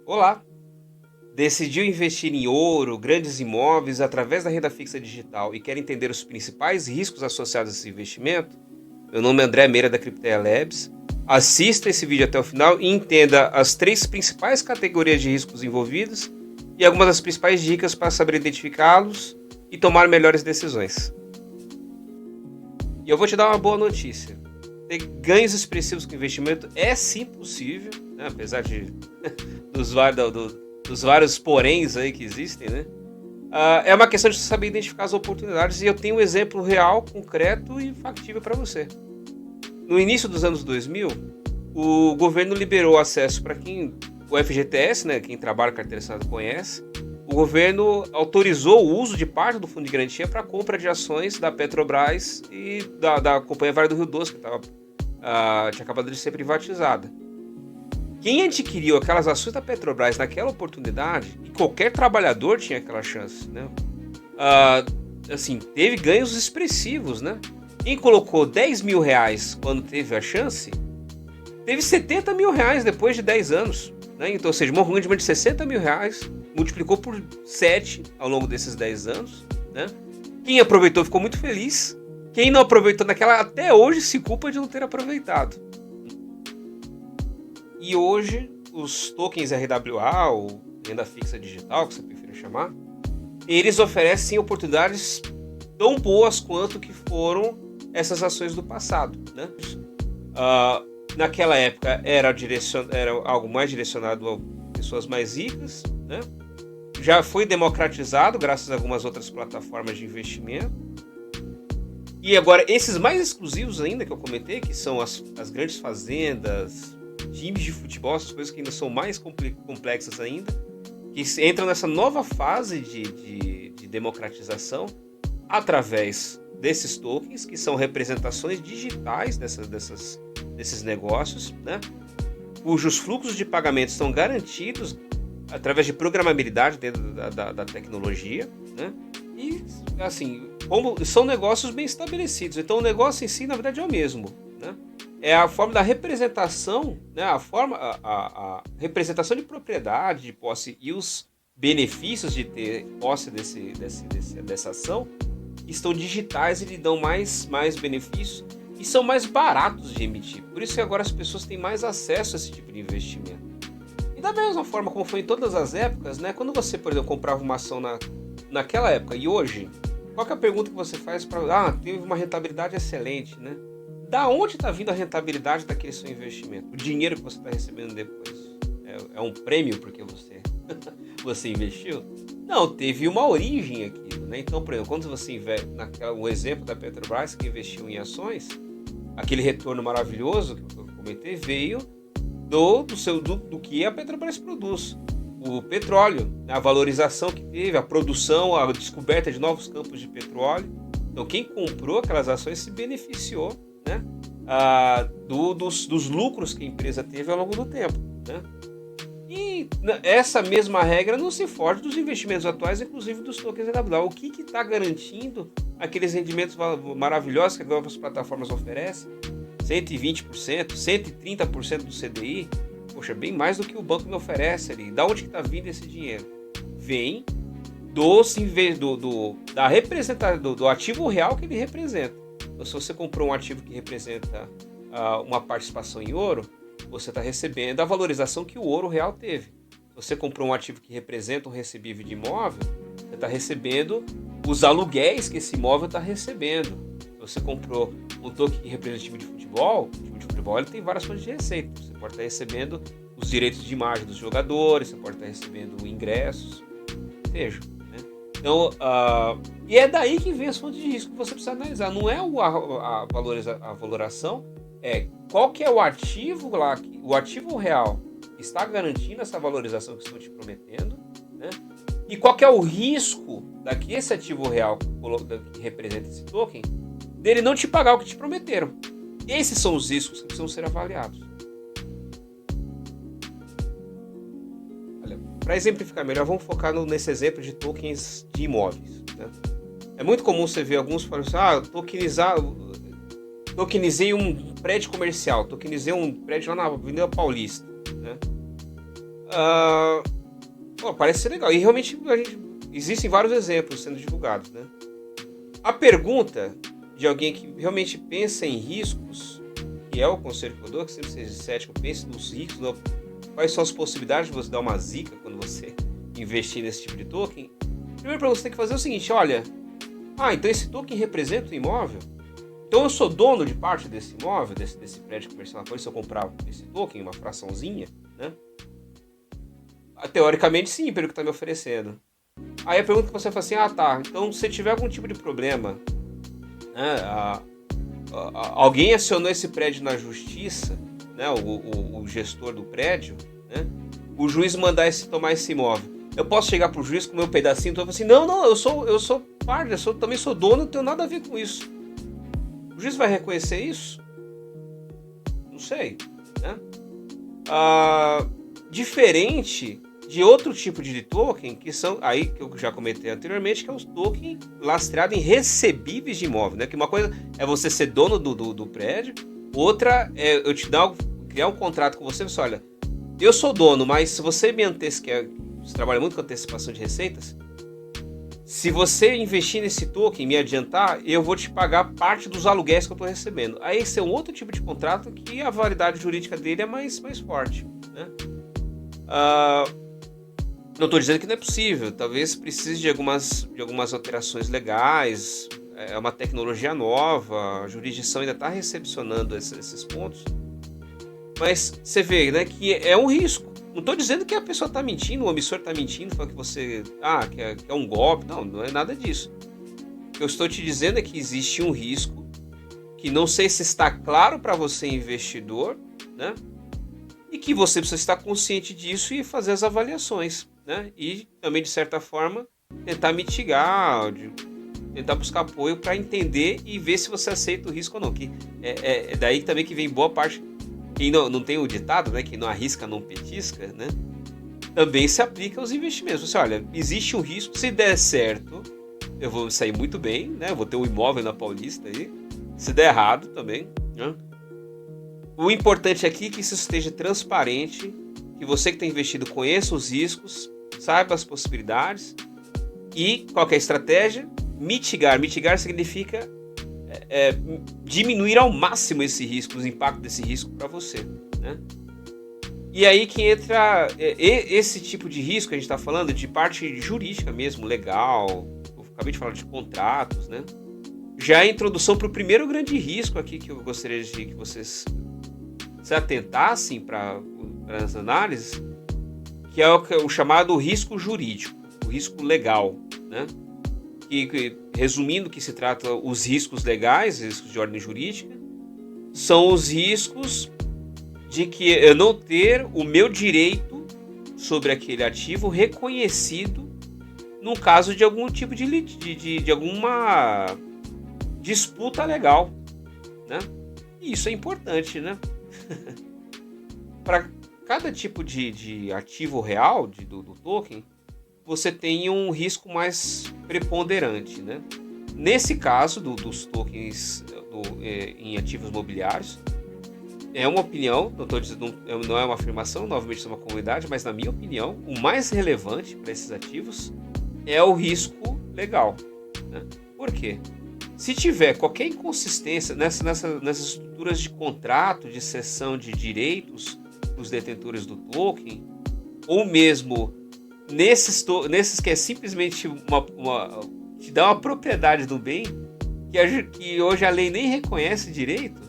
Olá! Decidiu investir em ouro, grandes imóveis através da renda fixa digital e quer entender os principais riscos associados a esse investimento? Meu nome é André Meira da Crypteia Labs. Assista esse vídeo até o final e entenda as três principais categorias de riscos envolvidos e algumas das principais dicas para saber identificá-los e tomar melhores decisões. E eu vou te dar uma boa notícia. Ter ganhos expressivos com investimento é sim possível, né? Apesar dos vários poréns aí que existem, né? É uma questão de saber identificar as oportunidades e eu tenho um exemplo real, concreto e factível para você. No início dos anos 2000, o governo liberou acesso para o FGTS, né, quem trabalha com carteira assinada conhece, o governo autorizou o uso de parte do fundo de garantia para compra de ações da Petrobras e da Companhia Vale do Rio Doce, que tinha acabado de ser privatizada. Quem adquiriu aquelas ações da Petrobras naquela oportunidade, e qualquer trabalhador tinha aquela chance, né? Teve ganhos expressivos, né? Quem colocou 10 mil reais quando teve a chance, teve 70 mil reais depois de 10 anos, né? Então, ou seja, um rendimento de 60 mil reais, multiplicou por 7 ao longo desses 10 anos, né? Quem aproveitou ficou muito feliz. Quem não aproveitou naquela, até hoje se culpa de não ter aproveitado. E hoje, os tokens RWA, ou renda fixa digital, que você prefere chamar, eles oferecem oportunidades tão boas quanto que foram essas ações do passado, né? Naquela época era algo mais direcionado a pessoas mais ricas, né? Já foi democratizado graças a algumas outras plataformas de investimento. E agora, esses mais exclusivos ainda que eu comentei, que são as grandes fazendas, times de futebol, essas coisas que ainda são mais complexas ainda, que entram nessa nova fase de democratização através desses tokens, que são representações digitais desses negócios, né? Cujos fluxos de pagamento são garantidos através de programabilidade dentro da tecnologia, né? E, assim, como são negócios bem estabelecidos. Então, o negócio em si, na verdade, é o mesmo, né? É a forma da representação, né? A representação de propriedade, de posse e os benefícios de ter posse dessa ação estão digitais e lhe dão mais benefícios e são mais baratos de emitir. Por isso que agora as pessoas têm mais acesso a esse tipo de investimento. E da mesma forma como foi em todas as épocas, né? Quando você, por exemplo, comprava uma ação naquela época e hoje, qual que é a pergunta que você faz para... teve uma rentabilidade excelente, né? Da onde está vindo a rentabilidade daquele seu investimento? O dinheiro que você está recebendo depois? É um prêmio porque você investiu? Não, teve uma origem aqui, né? Então, por exemplo, quando você investe, o exemplo da Petrobras que investiu em ações, aquele retorno maravilhoso que eu comentei veio do que a Petrobras produz. O petróleo, a valorização que teve, a produção, a descoberta de novos campos de petróleo. Então, quem comprou aquelas ações se beneficiou, né, dos lucros que a empresa teve ao longo do tempo, né? E essa mesma regra não se foge dos investimentos atuais, inclusive dos tokens RWA. O que está garantindo aqueles rendimentos maravilhosos que agora as plataformas oferecem? 120%, 130% do CDI? Poxa, bem mais do que o banco me oferece ali. Da onde que está vindo esse dinheiro? Vem do ativo real que ele representa. Então, se você comprou um ativo que representa uma participação em ouro, você está recebendo a valorização que o ouro real teve. Se você comprou um ativo que representa um recebível de imóvel, você está recebendo os aluguéis que esse imóvel está recebendo. Se você comprou um token representativo de futebol, o time de futebol ele tem várias fontes de receita. Você pode estar recebendo os direitos de imagem dos jogadores, você pode estar recebendo ingressos, seja, né? Então, e é daí que vem as fontes de risco que você precisa analisar. Não é a valoração, é qual que é o ativo lá, o ativo real que está garantindo essa valorização que estão te prometendo, né? E qual que é o risco daqui esse ativo real que representa esse token, dele não te pagar o que te prometeram. Esses são os riscos que precisam ser avaliados. Para exemplificar melhor, vamos focar nesse exemplo de tokens de imóveis, né? É muito comum você ver alguns falando assim, tokenizei um prédio comercial, tokenizei um prédio lá na Avenida Paulista, né? Ah, parece ser legal. E realmente existem vários exemplos sendo divulgados, né? A pergunta de alguém que realmente pensa em riscos, que é o conselho que eu dou, que sempre seja cético, pense nos riscos, quais são as possibilidades de você dar uma zica quando você investir nesse tipo de token. Primeiro, para você tem que fazer o seguinte, olha, então esse token representa o imóvel? Então eu sou dono de parte desse imóvel, desse prédio comercial, por isso eu comprar esse token, uma fraçãozinha, né? Teoricamente sim, pelo que está me oferecendo. Aí a pergunta que você fala assim, tá, então se tiver algum tipo de problema, né, alguém acionou esse prédio na justiça, né, o gestor do prédio, né, o juiz mandar tomar esse imóvel. Eu posso chegar pro juiz com o meu pedacinho e falar assim, não, eu sou parte, também sou dono, não tenho nada a ver com isso. O juiz vai reconhecer isso? Não sei, né? Diferente de outro tipo de token, que são, aí que eu já comentei anteriormente, que é os tokens lastreados em recebíveis de imóvel, né? Que uma coisa é você ser dono do prédio, outra é eu te criar um contrato com você, você olha, eu sou dono, mas se você me antecipar, você trabalha muito com antecipação de receitas, se você investir nesse token, me adiantar, eu vou te pagar parte dos aluguéis que eu estou recebendo. Aí esse é um outro tipo de contrato que a validade jurídica dele é mais forte, né? Não estou dizendo que não é possível, talvez precise de algumas alterações legais, é uma tecnologia nova, a jurisdição ainda está recepcionando esses pontos, mas você vê, né, que é um risco. Não estou dizendo que a pessoa está mentindo, o emissor está mentindo, falando que você que é um golpe, não é nada disso. O que eu estou te dizendo é que existe um risco que não sei se está claro para você, investidor, né? E que você precisa estar consciente disso e fazer as avaliações, né? E também, de certa forma, tentar mitigar, tentar buscar apoio para entender e ver se você aceita o risco ou não. Que é daí também que vem boa parte. Quem não tem o ditado, né? Quem não arrisca não petisca, né? Também se aplica aos investimentos. Você olha, existe um risco, se der certo, eu vou sair muito bem, né? Vou ter um imóvel na Paulista aí. Se der errado também, né? O importante aqui é que isso esteja transparente, que você que está investido conheça os riscos, saiba as possibilidades e qual que é a estratégia? Mitigar. Mitigar significa diminuir ao máximo esse risco, os impactos desse risco para você, né? E aí que entra esse tipo de risco que a gente está falando, de parte jurídica mesmo, legal, eu acabei de falar de contratos, né? Já a introdução para o primeiro grande risco aqui que eu gostaria de que vocês se atentassem para as análises, que é o chamado risco jurídico, o risco legal, né? Que, resumindo, que se trata os riscos legais, riscos de ordem jurídica, são os riscos de que eu não ter o meu direito sobre aquele ativo reconhecido num caso de algum tipo de alguma disputa legal, né? E isso é importante, né? Para cada tipo de ativo real do token, você tem um risco mais preponderante, né? Nesse caso dos tokens em ativos imobiliários, é uma opinião, não estou dizendo, não é uma afirmação, novamente é uma comunidade, mas na minha opinião, o mais relevante para esses ativos é o risco legal, né? Por quê? Se tiver qualquer inconsistência nessas estruturas de contrato, de cessão de direitos dos detentores do token, ou mesmo nesses que é simplesmente te dá uma propriedade do bem, que hoje a lei nem reconhece direito,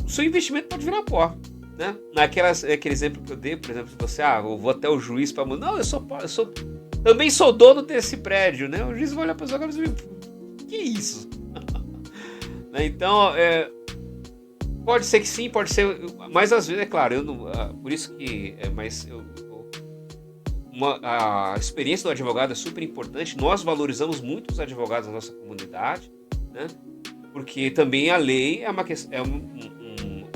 o seu investimento pode virar pó, né? Aquele exemplo que eu dei, por exemplo, se você, eu vou até o juiz para não, eu também sou dono desse prédio, né? O juiz vai olhar para os olhos e vai, que isso? Então, pode ser que sim, pode ser, mas às vezes, é claro, eu não, por isso que a experiência do advogado é super importante. Nós valorizamos muito os advogados da nossa comunidade, né? Porque também a lei é uma questão,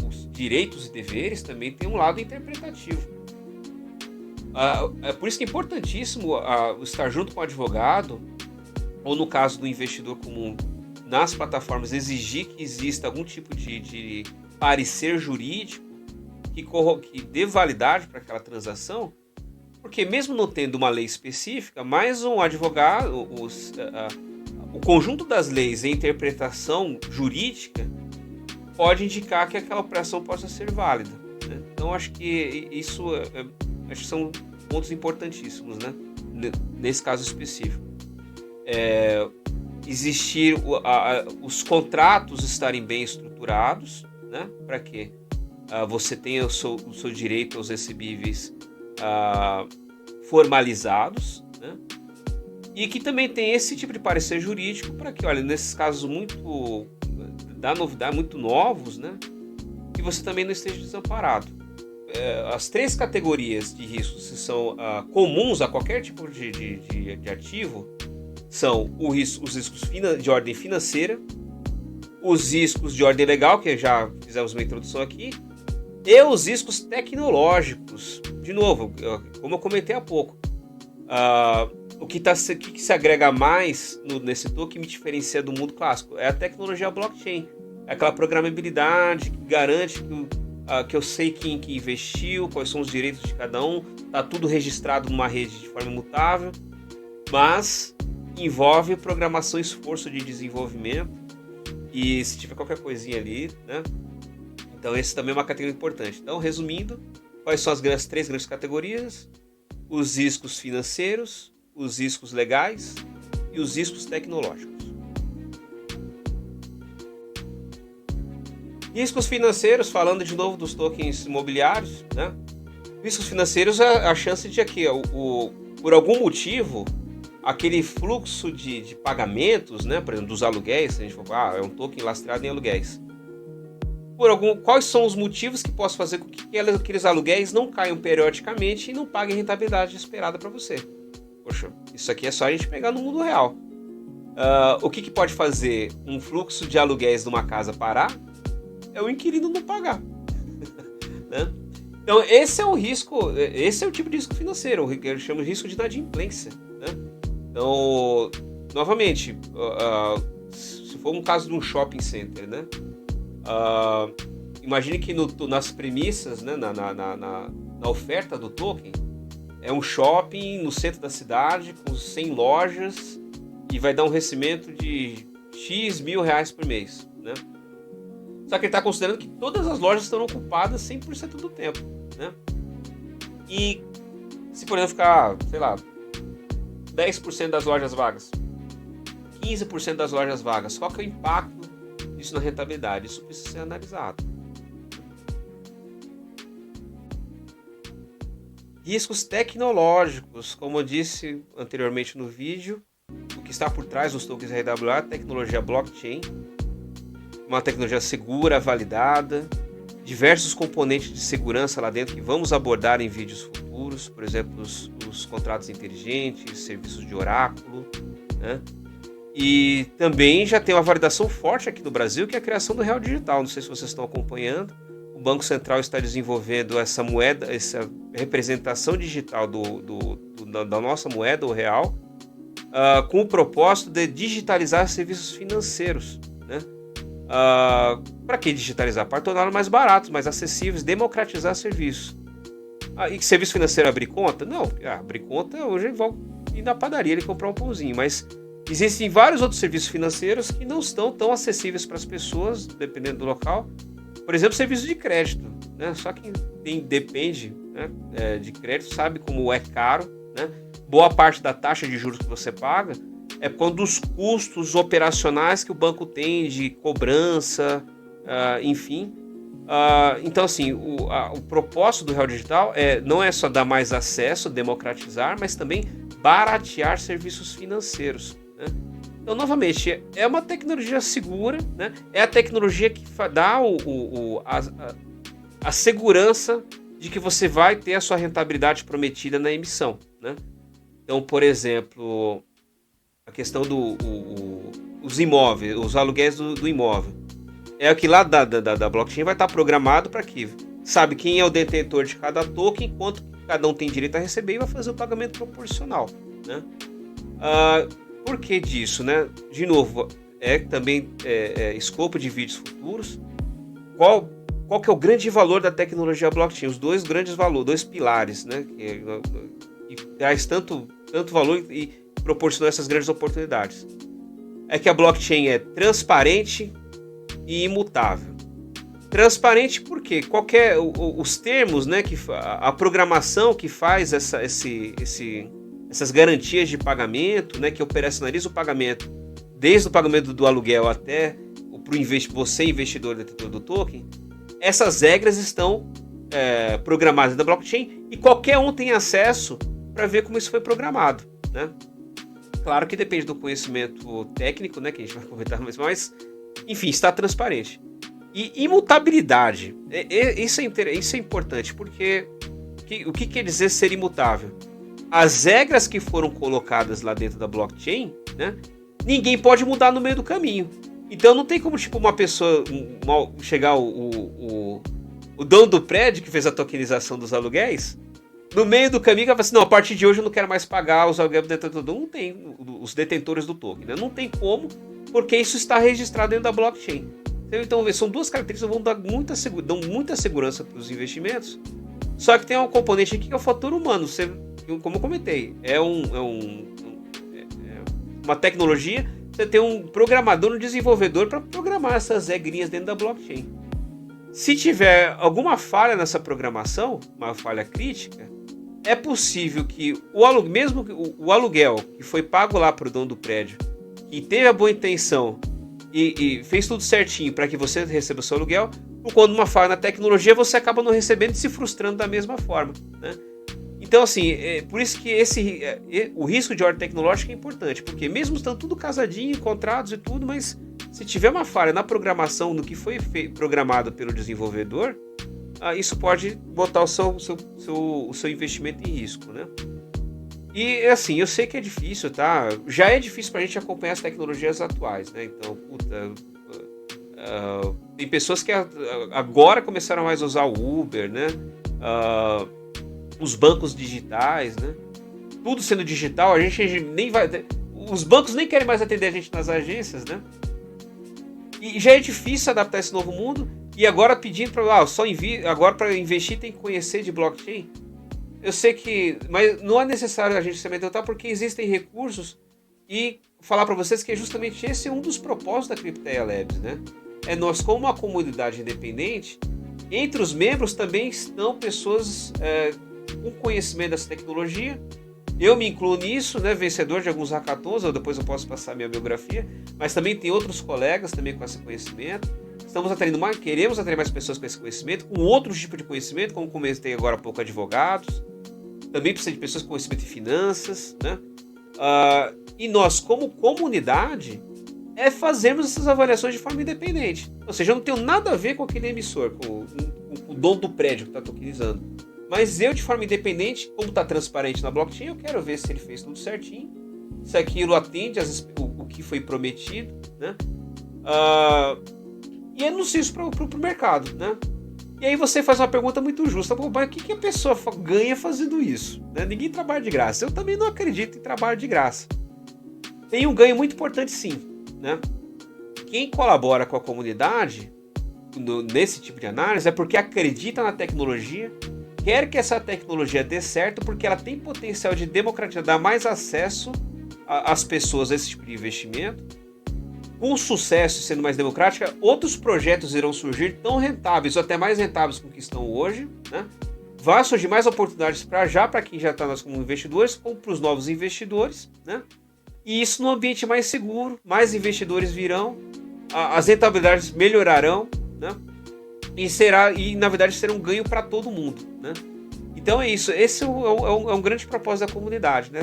os direitos e deveres também tem um lado interpretativo. É por isso que é importantíssimo estar junto com o advogado, ou no caso do investidor comum, nas plataformas, exigir que exista algum tipo de parecer jurídico, que dê validade para aquela transação, porque mesmo não tendo uma lei específica, mais um advogado, o conjunto das leis e a interpretação jurídica pode indicar que aquela operação possa ser válida, né? Então acho que isso acho que são pontos importantíssimos, né? Nesse caso específico. Existir os contratos estarem bem estruturados, né? Para que você tenha o seu direito aos recebíveis formalizados, né? E que também tem esse tipo de parecer jurídico para que, olha, nesses casos da novidade, muito novos, né? Que você também não esteja desamparado. As 3 categorias de riscos que são comuns a qualquer tipo de ativo são os riscos de ordem financeira, os riscos de ordem legal, que já fizemos uma introdução aqui, e os riscos tecnológicos. De novo, como eu comentei há pouco, o que se agrega mais nesse token que me diferencia do mundo clássico é a tecnologia blockchain. É aquela programabilidade que garante que eu sei quem que investiu, quais são os direitos de cada um, está tudo registrado numa rede de forma imutável, mas envolve programação e esforço de desenvolvimento, e se tiver qualquer coisinha ali, né? Então esse também é uma categoria importante. Então, resumindo, quais são as 3 grandes categorias? Os riscos financeiros, os riscos legais e os riscos tecnológicos. Riscos financeiros, falando de novo dos tokens imobiliários, né? Riscos financeiros é a chance de que por algum motivo aquele fluxo de pagamentos, né, por exemplo, dos aluguéis, se a gente for, é um token lastreado em aluguéis. Quais são os motivos que posso fazer com que aqueles aluguéis não caiam periodicamente e não paguem a rentabilidade esperada para você? Poxa, isso aqui é só a gente pegar no mundo real. O que pode fazer um fluxo de aluguéis de uma casa parar? É o inquilino não pagar. Né? Então, esse é o tipo de risco financeiro, que eu chamo de risco de inadimplência. Né? Então, novamente, se for um caso de um shopping center, né? Imagine que nas premissas, né, na oferta do token, é um shopping no centro da cidade com 100 lojas e vai dar um recebimento de X mil reais por mês, né? Só que ele está considerando que todas as lojas estão ocupadas 100% do tempo, né? E se, por exemplo, ficar, sei lá, 10% das lojas vagas, 15% das lojas vagas, qual que é o impacto disso na rentabilidade? Isso precisa ser analisado. Riscos tecnológicos, como eu disse anteriormente no vídeo, o que está por trás dos tokens RWA é a tecnologia blockchain, uma tecnologia segura, validada, diversos componentes de segurança lá dentro que vamos abordar em vídeos futuros, por exemplo, os contratos inteligentes, serviços de oráculo, né? E também já tem uma validação forte aqui no Brasil, que é a criação do real digital. Não sei se vocês estão acompanhando. O Banco Central está desenvolvendo essa moeda, essa representação digital da nossa moeda, o real, com o propósito de digitalizar serviços financeiros, né? Para que digitalizar? Para torná-los mais baratos, mais acessíveis, democratizar serviços. E que serviço financeiro abrir conta? Não, abrir conta hoje eu vou ir na padaria e comprar um pãozinho, mas existem vários outros serviços financeiros que não estão tão acessíveis para as pessoas, dependendo do local. Por exemplo, serviço de crédito, né? Só quem depende, né, de crédito sabe como é caro, né? Boa parte da taxa de juros que você paga é quando os custos operacionais que o banco tem de cobrança, enfim. Então, assim, o propósito do Real Digital não é só dar mais acesso, democratizar, mas também baratear serviços financeiros, né? Então, novamente, é uma tecnologia segura, né? É a tecnologia que dá a segurança de que você vai ter a sua rentabilidade prometida na emissão, né? Então, por exemplo, a questão dos imóveis, os aluguéis do imóvel. É que lá da blockchain vai estar programado para que sabe quem é o detentor de cada token, quanto cada um tem direito a receber e vai fazer o pagamento proporcional, né? Por que disso, né? De novo, também escopo de vídeos futuros. Qual qual que é o grande valor da tecnologia blockchain? Os dois grandes valores, dois pilares, né? Que traz tanto valor e proporciona essas grandes oportunidades. É que a blockchain é transparente e imutável. Transparente porque os termos, né, a programação que faz essas garantias de pagamento, né, que operacionaliza o pagamento, desde o pagamento do aluguel até você investidor detentor do token, essas regras estão programadas na blockchain e qualquer um tem acesso para ver como isso foi programado, né? Claro que depende do conhecimento técnico, né, que a gente vai comentar mais, mas enfim, está transparente. E imutabilidade, isso é importante, porque o que quer dizer ser imutável? As regras que foram colocadas lá dentro da blockchain, né, ninguém pode mudar no meio do caminho. Então não tem como tipo uma pessoa chegar o dono do prédio que fez a tokenização dos aluguéis, no meio do caminho vai falar assim, não, a partir de hoje eu não quero mais pagar os aluguéis do detentor. Não tem, os detentores do token, né? Não tem como, porque isso está registrado dentro da blockchain. Então são duas características que dão muita segurança para os investimentos, só que tem um componente aqui que é o fator humano. Como eu comentei, é uma tecnologia, você tem um programador, um desenvolvedor para programar essas regrinhas dentro da blockchain. Se tiver alguma falha nessa programação, uma falha crítica, é possível que mesmo o aluguel que foi pago lá para o dono do prédio, que teve a boa intenção e fez tudo certinho para que você receba o seu aluguel, quando uma falha na tecnologia, você acaba não recebendo e se frustrando da mesma forma, né? Então, assim, por isso que o risco de ordem tecnológica é importante, porque mesmo estando tudo casadinho, contratos e tudo, mas se tiver uma falha na programação, no que foi programado pelo desenvolvedor, isso pode botar o seu investimento em risco, né? E, assim, eu sei que é difícil, tá? Já é difícil pra gente acompanhar as tecnologias atuais, né? Então, tem pessoas que agora começaram mais a usar o Uber, né? Os bancos digitais, né? Tudo sendo digital, a gente nem vai... Os bancos nem querem mais atender a gente nas agências, né? E já é difícil adaptar esse novo mundo. E agora pedindo para agora para investir tem que conhecer de blockchain. Eu sei que, mas não é necessário a gente se amedrontar porque existem recursos e falar para vocês que justamente esse é um dos propósitos da Crypteia Labs, né? Nós como uma comunidade independente, entre os membros também estão pessoas com conhecimento dessa tecnologia. Eu me incluo nisso, né? Vencedor de alguns hackathons, depois eu posso passar minha biografia, mas também tem outros colegas também com esse conhecimento. Queremos atrair mais pessoas com esse conhecimento, com outros tipos de conhecimento, como comentei agora há pouco, advogados. Também precisa de pessoas com conhecimento em finanças, né? E nós, como comunidade, fazermos essas avaliações de forma independente. Ou seja, eu não tenho nada a ver com aquele emissor, com o dono do prédio que está tokenizando. Mas eu, de forma independente, como está transparente na blockchain, eu quero ver se ele fez tudo certinho, se aquilo atende o que foi prometido, né? E anuncio isso para o mercado, né? E aí você faz uma pergunta muito justa, mas o que a pessoa ganha fazendo isso? Né? Ninguém trabalha de graça. Eu também não acredito em trabalho de graça. Tem um ganho muito importante sim, né? Quem colabora com a comunidade nesse tipo de análise é porque acredita na tecnologia, quer que essa tecnologia dê certo porque ela tem potencial de democratizar, dar mais acesso às pessoas a esse tipo de investimento. Com sucesso, sendo mais democrática, outros projetos irão surgir tão rentáveis ou até mais rentáveis do que estão hoje, né? Vai surgir mais oportunidades para quem já está nós como investidores, como para os novos investidores, né? E isso no ambiente mais seguro, mais investidores virão, as rentabilidades melhorarão, né? E na verdade será um ganho para todo mundo, né? Então é isso, esse é um grande propósito da comunidade, né?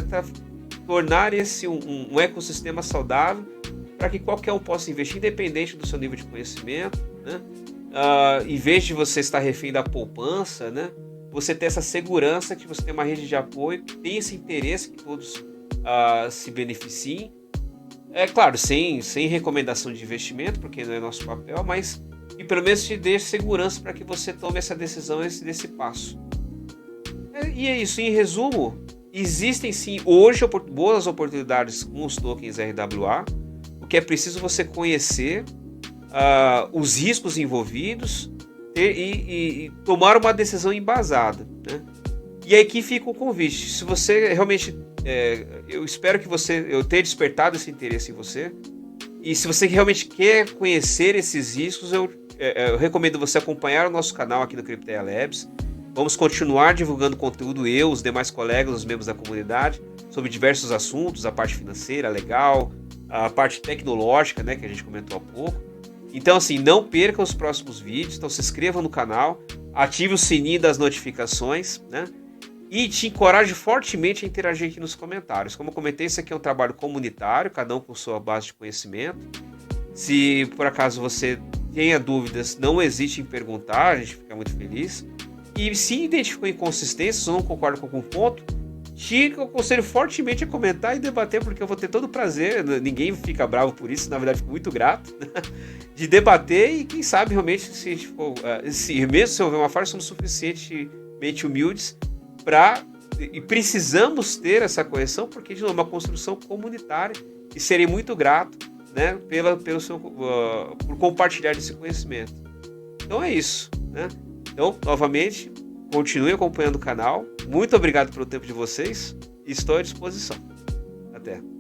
Tornar esse um ecossistema saudável para que qualquer um possa investir, independente do seu nível de conhecimento, né? Em vez de você estar refém da poupança, né? Você ter essa segurança que você tem uma rede de apoio, que tem esse interesse que todos se beneficiem. É claro, sem recomendação de investimento, porque não é nosso papel, mas que pelo menos te dê segurança para que você tome essa decisão, desse passo. E é isso, em resumo, existem sim hoje boas oportunidades com os tokens RWA. O que é preciso você conhecer os riscos envolvidos, e tomar uma decisão embasada, né? E aí que fica o convite. Se você realmente... eu espero que eu tenha despertado esse interesse em você. E se você realmente quer conhecer esses riscos, eu recomendo você acompanhar o nosso canal aqui no Crypteia Labs. Vamos continuar divulgando conteúdo, os demais colegas, os membros da comunidade, sobre diversos assuntos, a parte financeira, legal, a parte tecnológica, né, que a gente comentou há pouco. Então, assim, não perca os próximos vídeos, então se inscreva no canal, ative o sininho das notificações, né? E te encorajo fortemente a interagir aqui nos comentários. Como eu comentei, isso aqui é um trabalho comunitário, cada um com sua base de conhecimento. Se por acaso você tenha dúvidas, não hesite em perguntar, a gente fica muito feliz. E se identificou inconsistências ou não concorda com algum ponto, te aconselho fortemente a comentar e debater, porque eu vou ter todo o prazer, ninguém fica bravo por isso, na verdade fico muito grato, de debater e quem sabe realmente, mesmo se houver uma falha, somos suficientemente humildes e precisamos ter essa correção, porque de novo, é uma construção comunitária e serei muito grato, né, por compartilhar esse conhecimento. Então é isso, né? Então, novamente, continue acompanhando o canal. Muito obrigado pelo tempo de vocês e estou à disposição. Até!